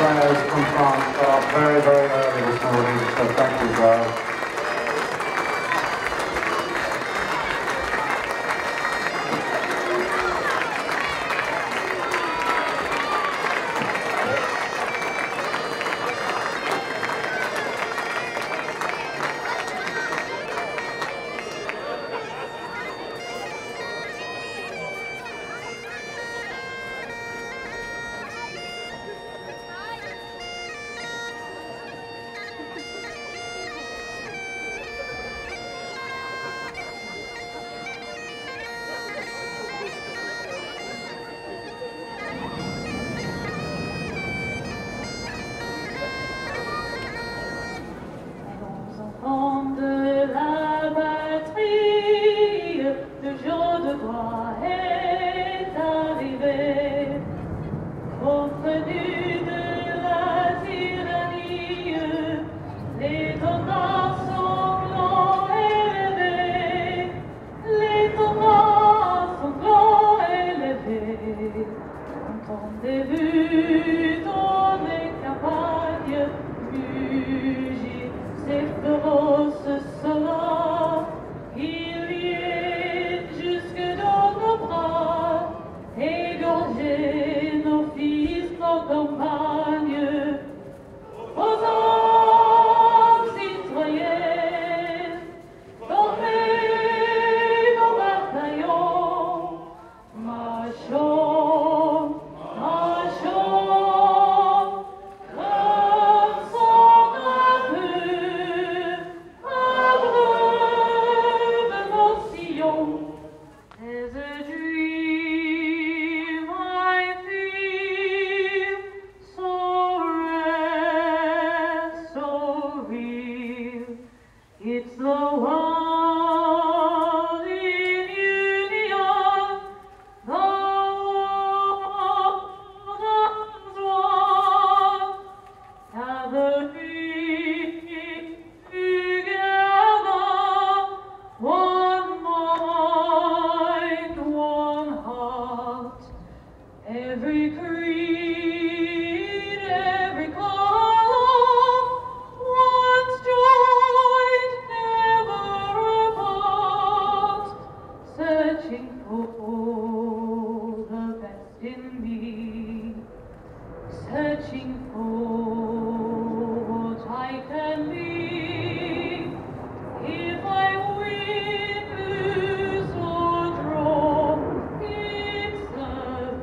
players from France got up very, very early this morning, so thank you, guys.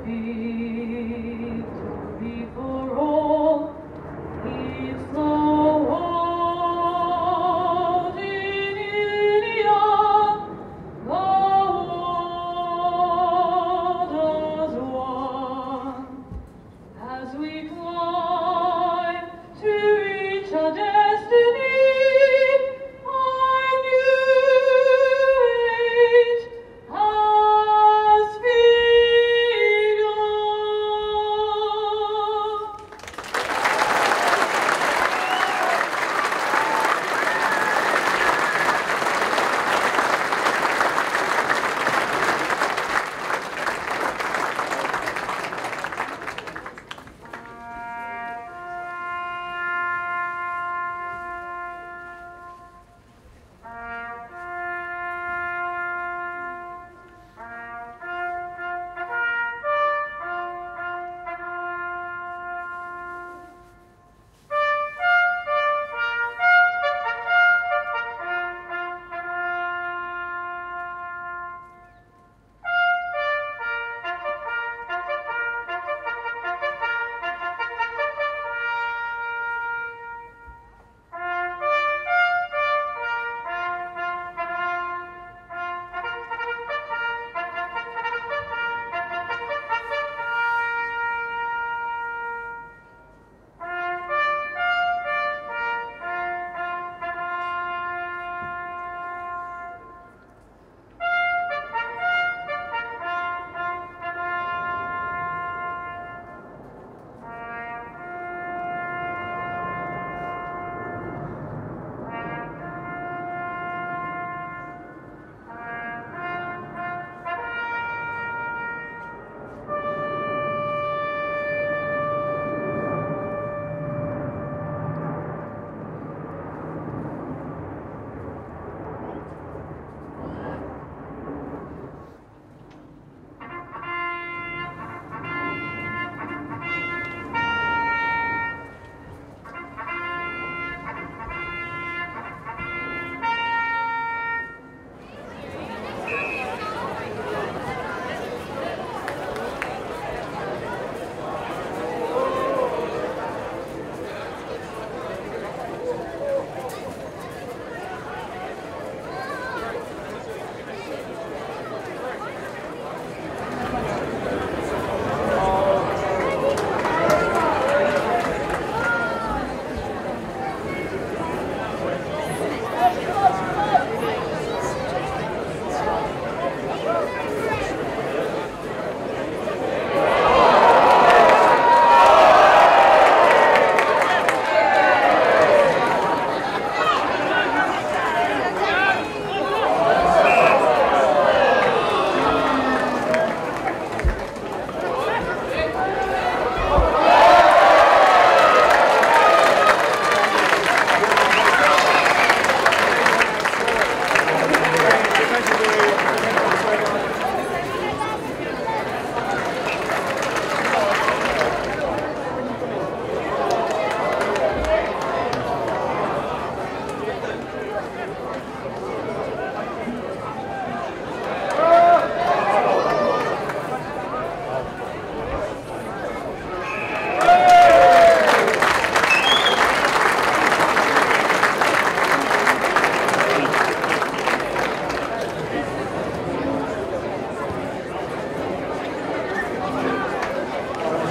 Be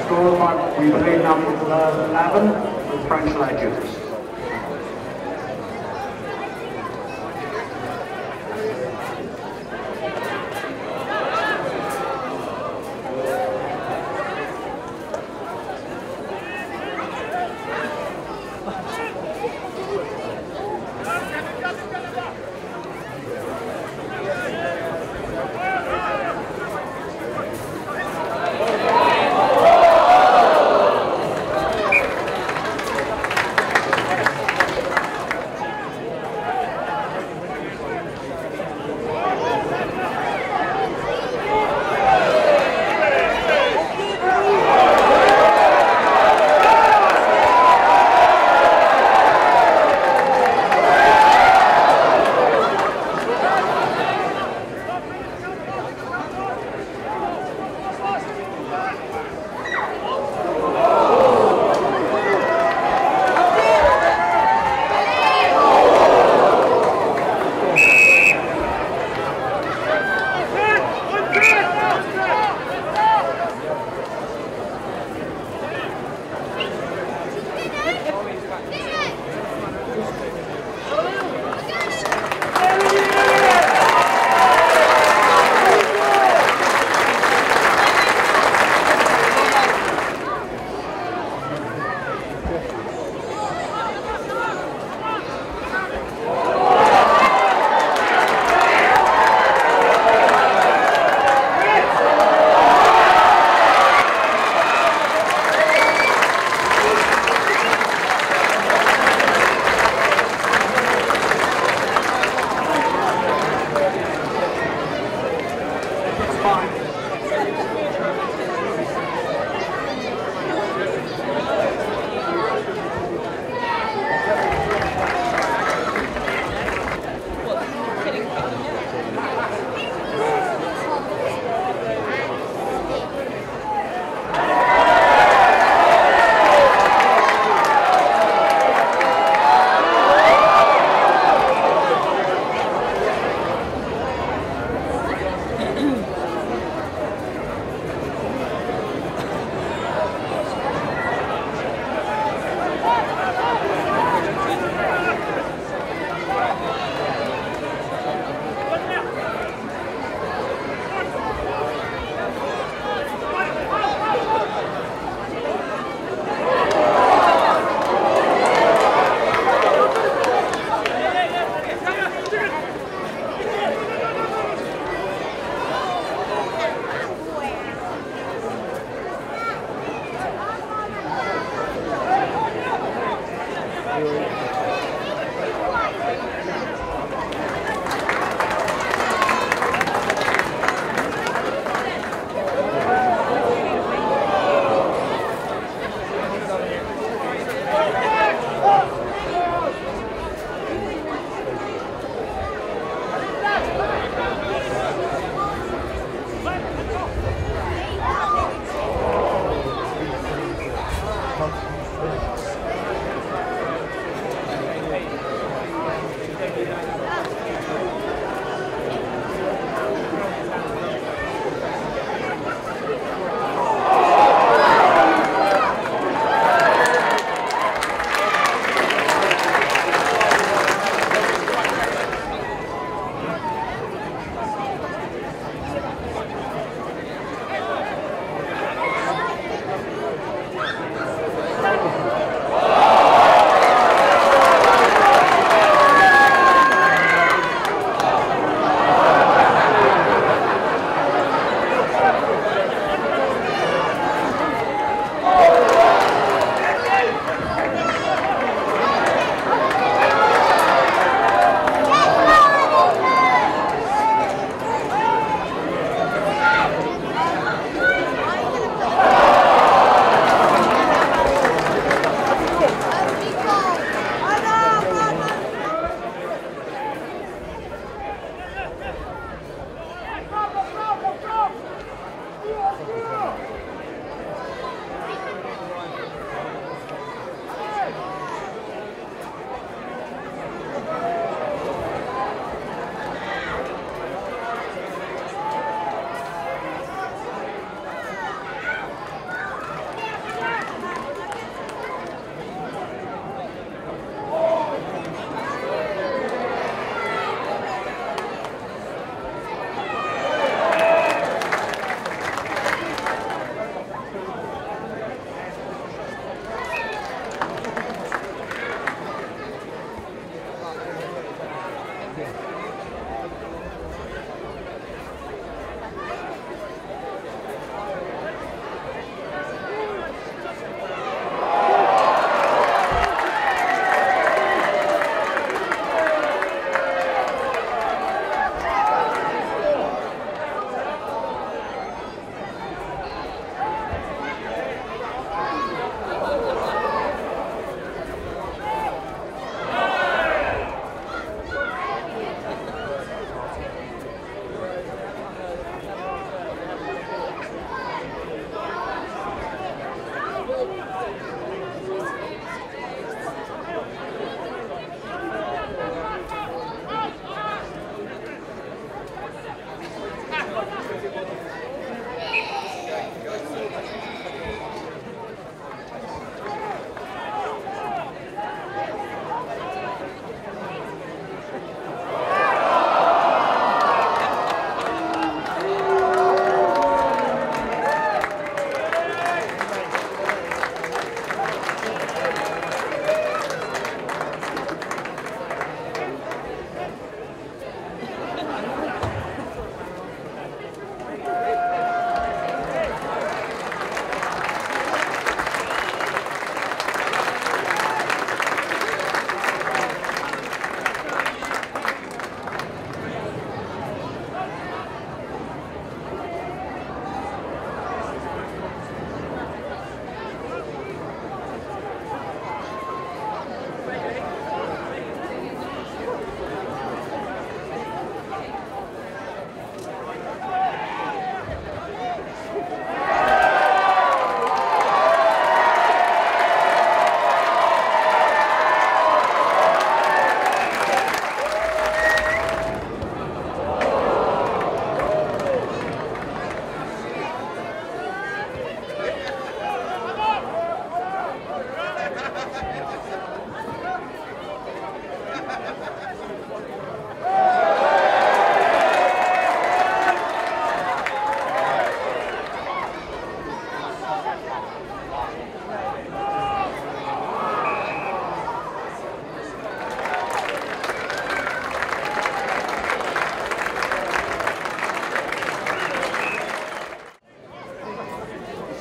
Scored by, we believe, number 11, the French Legends.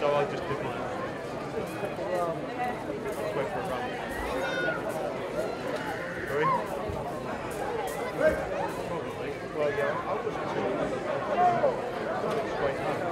So I just did mine. Just went for a run. Sorry? Probably. Well, yeah, I'll just straight home.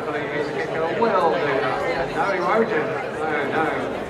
hopefully his kicker will do that. No, he won't do that. No, no.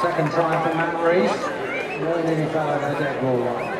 Second try for Matt Reese. Really nearly fell over the dead ball line.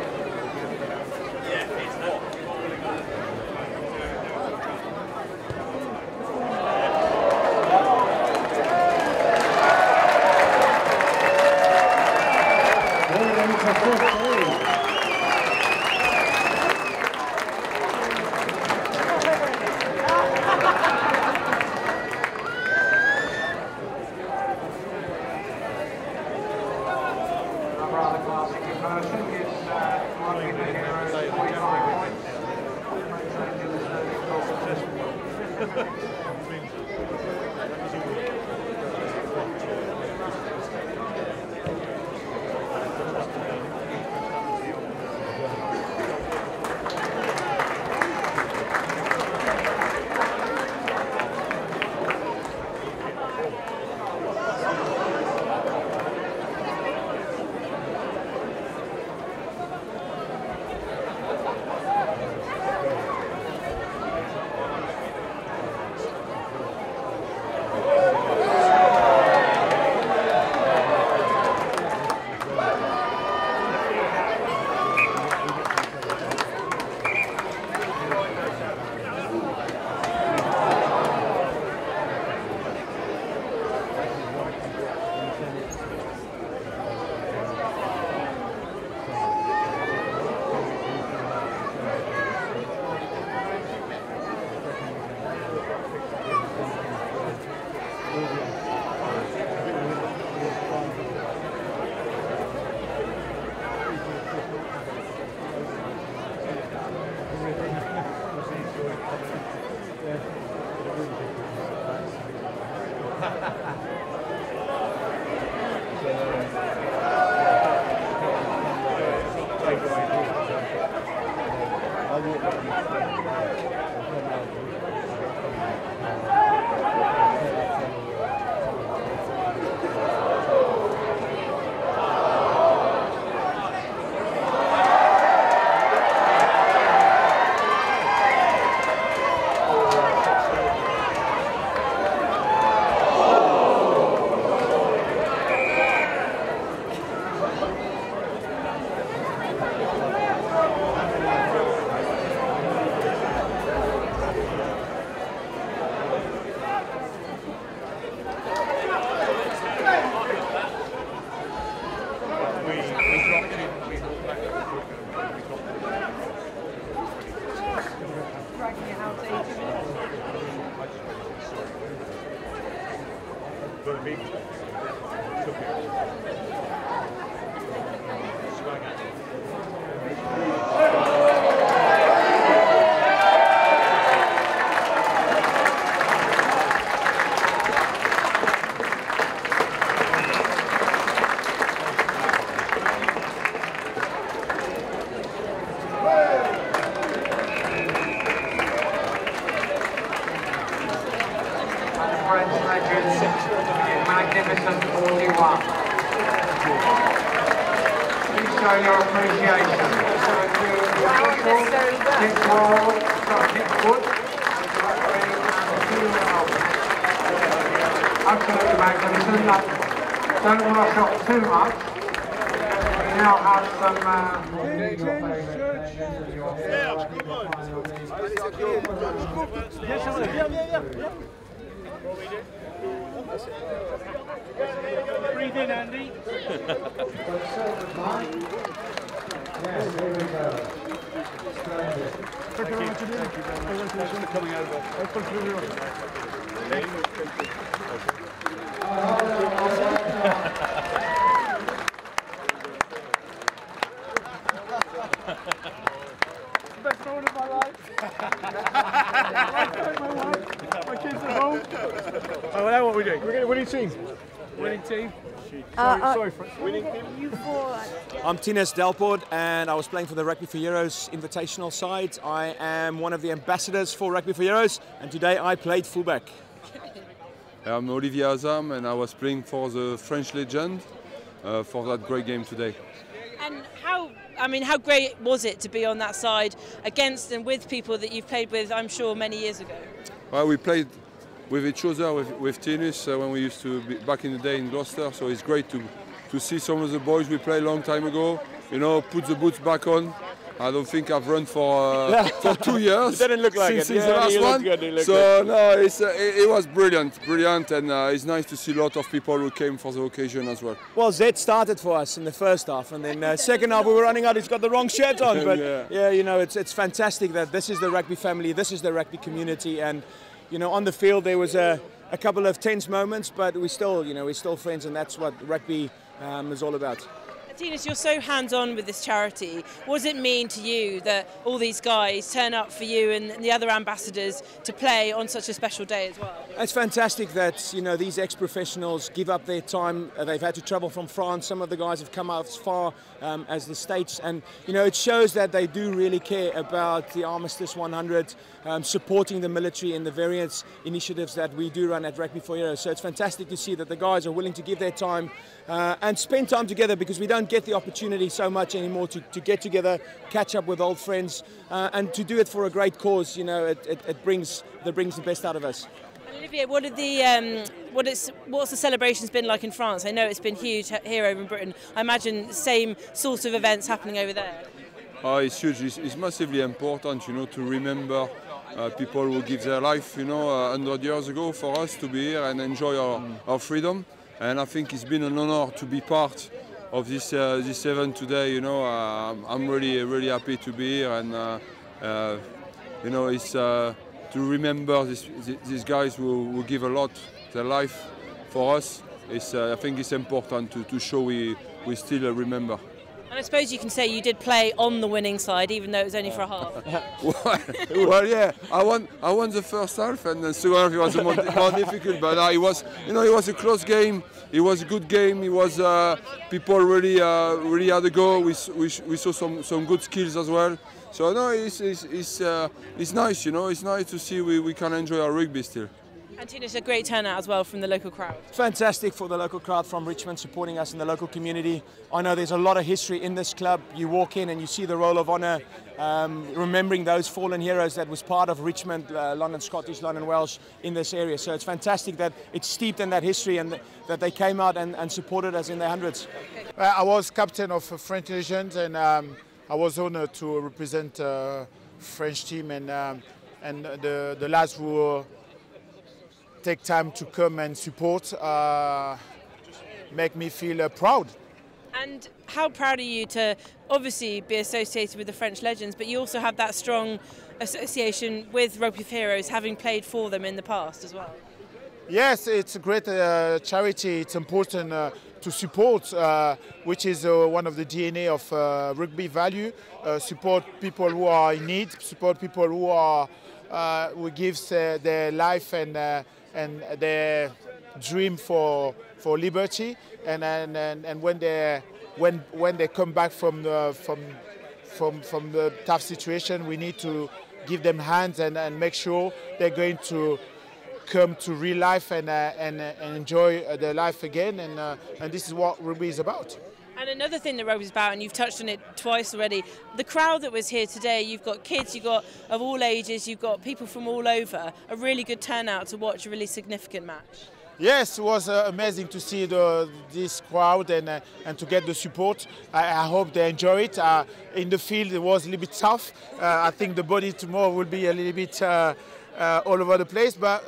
Magnificent 41. Please show your appreciation. Dick Wall, Dick Wood, absolutely magnificent. Don't rush up too much. We now have Breathe in, Andy. Yes, here we go. Thank you. Thanks for coming over. Best moment of my life. My kids at home. Oh, well, now what are we doing? We're going to winning team. Winning team. Sorry, winning team. I'm Tines Delport and I was playing for the Rugby for Heroes invitational side. I am one of the ambassadors for Rugby for Heroes and today I played fullback. I'm Olivier Azam and I was playing for the French legend for that great game today. And how great was it to be on that side against and with people that you've played with, I'm sure, many years ago? Well, we played with each other, with Tinus, when we used to be back in the day in Gloucester, so it's great to see some of the boys we played a long time ago, you know, put the boots back on. I don't think I've run for 2 years. It didn't look like since it. the last one. Good, so no, it was brilliant, and it's nice to see a lot of people who came for the occasion as well. Well, Zed started for us in the first half, and then second half we were running out. He's got the wrong shirt on, but yeah, you know, it's fantastic that this is the rugby family, this is the rugby community, and you know, on the field there was a couple of tense moments, but we're still friends, and that's what rugby is all about. Tines, you're so hands-on with this charity. What does it mean to you that all these guys turn up for you and the other ambassadors to play on such a special day as well? It's fantastic that, you know, these ex-professionals give up their time. They've had to travel from France. Some of the guys have come out as far as the States, and you know, it shows that they do really care about the Armistice 100, supporting the military in the various initiatives that we do run at Rugby for Heroes. So it's fantastic to see that the guys are willing to give their time and spend time together, because we don't get the opportunity so much anymore to get together, catch up with old friends, and to do it for a great cause. You know, it brings the best out of us. Olivier, what's the celebrations been like in France? I know it's been huge here over in Britain. I imagine the same sort of events happening over there. Oh, it's huge. It's massively important, you know, to remember people who give their life, you know, 100 years ago for us to be here and enjoy our freedom. And I think it's been an honor to be part of this event today. You know, I'm really happy to be here, and you know, it's to remember these guys who give a lot their life for us. I think it's important to show we still remember. And I suppose you can say you did play on the winning side, even though it was only for a half. Well, yeah, I won the first half, and the second half it was more difficult. But it was, you know, it was a close game. it was a good game. It was people really had a go. We saw some good skills as well. So no, it's nice, you know. It's nice to see we can enjoy our rugby still. And Tunis, a great turnout as well from the local crowd. Fantastic for the local crowd from Richmond supporting us in the local community. I know there's a lot of history in this club. You walk in and you see the Roll of Honour, remembering those fallen heroes that was part of Richmond, London Scottish, London Welsh in this area. So it's fantastic that it's steeped in that history and that they came out and supported us in their hundreds. I was captain of French Legends, and I was honoured to represent French team, and the lads who take time to come and support make me feel proud. And how proud are you to obviously be associated with the French Legends, but you also have that strong association with Rugby for Heroes, having played for them in the past as well? Yes, it's a great charity. It's important to support, which is one of the DNA of rugby value. Support people who are in need, support people who gives their life and their dream for liberty, and when they come back from the tough situation, we need to give them hands and make sure they're going to come to real life and enjoy their life again, and this is what rugby is about. And another thing that rugby is about, and you've touched on it twice already, the crowd that was here today, you've got kids, you've got of all ages, you've got people from all over, a really good turnout to watch a really significant match. Yes, it was amazing to see this crowd and to get the support. I hope they enjoy it. In the field it was a little bit tough. I think the body tomorrow will be a little bit all over the place, but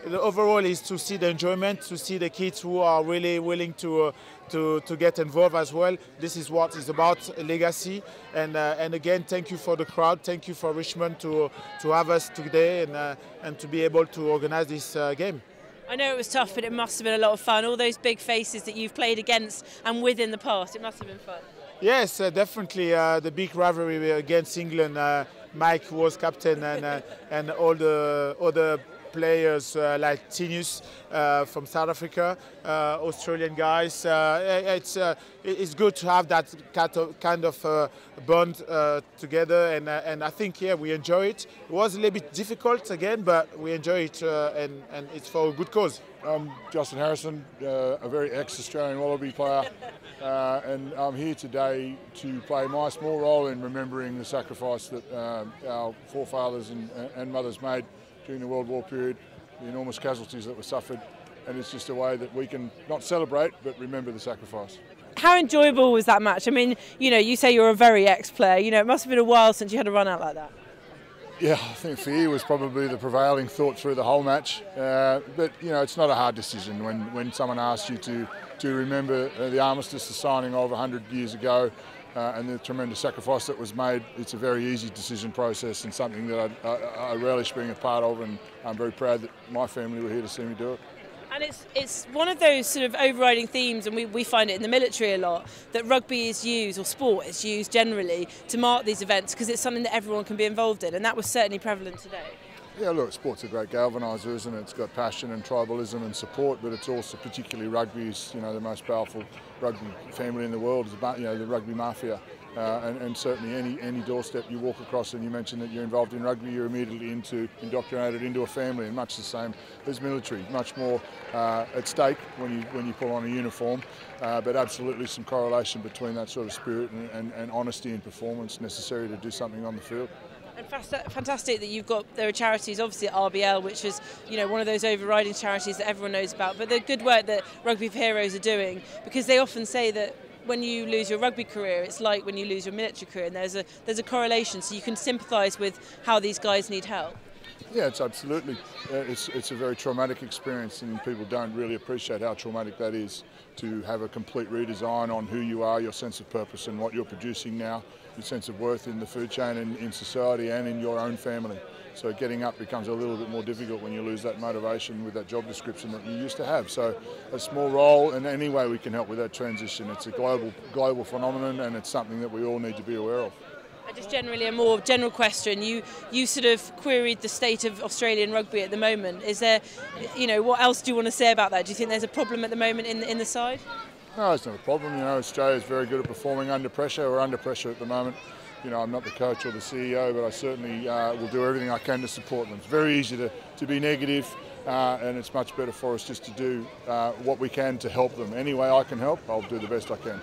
the overall is to see the enjoyment, to see the kids who are really willing to get involved as well. This is what it's about, a legacy. And again, thank you for the crowd, thank you for Richmond to have us today and to be able to organise this game. I know it was tough, but it must have been a lot of fun. All those big faces that you've played against and with in the past, it must have been fun. Yes, definitely. The big rivalry against England. Mike was captain, and all the other players like Tinus from South Africa, Australian guys. It's good to have that kind of bond together, and I think we enjoy it. It was a little bit difficult again, but we enjoy it, and it's for a good cause. I'm Justin Harrison, a very ex-Australian Wallaby player, and I'm here today to play my small role in remembering the sacrifice that our forefathers and mothers made during the World War period, the enormous casualties that were suffered, and it's just a way that we can not celebrate but remember the sacrifice. How enjoyable was that match? I mean, you know, you say you're a very ex-player, you know, it must have been a while since you had a run out like that. Yeah, I think fear was probably the prevailing thought through the whole match, but you know, it's not a hard decision when someone asks you to remember the Armistice, the signing of 100 years ago, and the tremendous sacrifice that was made. It's a very easy decision process and something that I relish being a part of, and I'm very proud that my family were here to see me do it. And it's one of those sort of overriding themes, and we find it in the military a lot, that rugby is used, or sport is used generally, to mark these events because it's something that everyone can be involved in, and that was certainly prevalent today. Yeah, look, sport's a great galvaniser, isn't it? It's got passion and tribalism and support, but it's also, particularly rugby, is, you know, the most powerful rugby family in the world is about, you know, the rugby mafia. And certainly any doorstep you walk across and you mention that you're involved in rugby, you're immediately indoctrinated into a family, and much the same as military, much more at stake when you pull on a uniform, but absolutely some correlation between that sort of spirit and honesty and performance necessary to do something on the field. And fantastic that there are charities, obviously at RBL, which is, you know, one of those overriding charities that everyone knows about, but the good work that Rugby for Heroes are doing, because they often say that when you lose your rugby career, it's like when you lose your military career, and there's a correlation, so you can sympathise with how these guys need help. Yeah, it's absolutely. It's a very traumatic experience, and people don't really appreciate how traumatic that is, to have a complete redesign on who you are, your sense of purpose and what you're producing now, your sense of worth in the food chain and in society and in your own family. So getting up becomes a little bit more difficult when you lose that motivation with that job description that you used to have. So a small role, and any way we can help with that transition. It's a global phenomenon, and it's something that we all need to be aware of. Just generally a more general question. You sort of queried the state of Australian rugby at the moment. Is there, what else do you want to say about that? Do you think there's a problem at the moment in the side? No, it's not a problem. Australia's very good at performing under pressure. We're under pressure at the moment. I'm not the coach or the CEO, but I certainly will do everything I can to support them. It's very easy to be negative, and it's much better for us just to do what we can to help them. Any way I can help, I'll do the best I can.